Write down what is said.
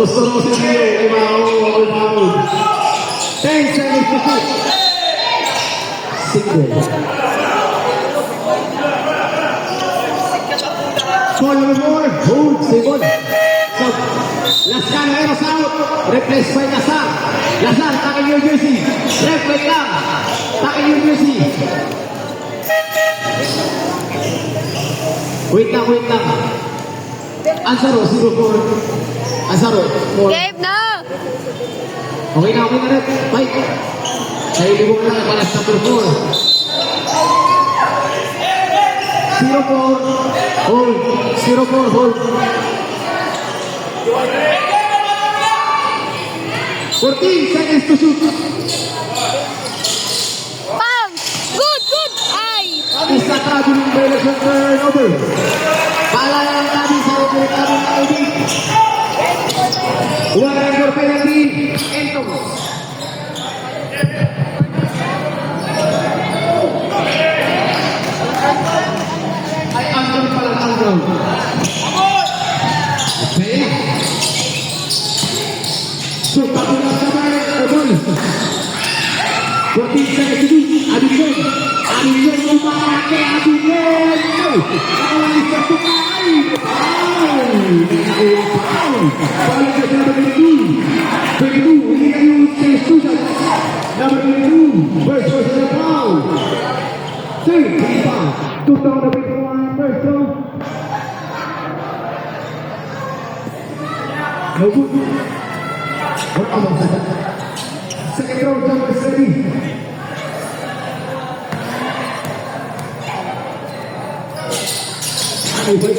Gusto si Rio. Ibaw. 10 seconds to shoot. Single. Call more. Hold. Single. So, Lascar Heroes out. Replaced by Lasar. Lasar, taking New Jersey. Wait lang. Taking New Jersey. Wait lang. Ansaro, 0-4. Ansaro, 4. Gabe na! Okay na rin. Fight. Sa ilibong lang ang balas number 4. 0-4. Hold. 0-4, hold. 14 seconds to shoot. Bang! Good! Ay! Isa traveling violation turnover. Palayan tadi sa operatory na ID. One under penalty. Entong. Ay, andun pala andun. Okay. So, patulang sabay. Abol. 14 seconds to shoot. Abigay. Abigay umake. Abigay. Nakalangis sa tukay. Foul. Balik ka sa number 22. 22. Hindi kayo sa student. Number 22. First personal foul. Third foul. Took down the big one. First round. No good. What about that? Second round. Number 7. Ay, baik,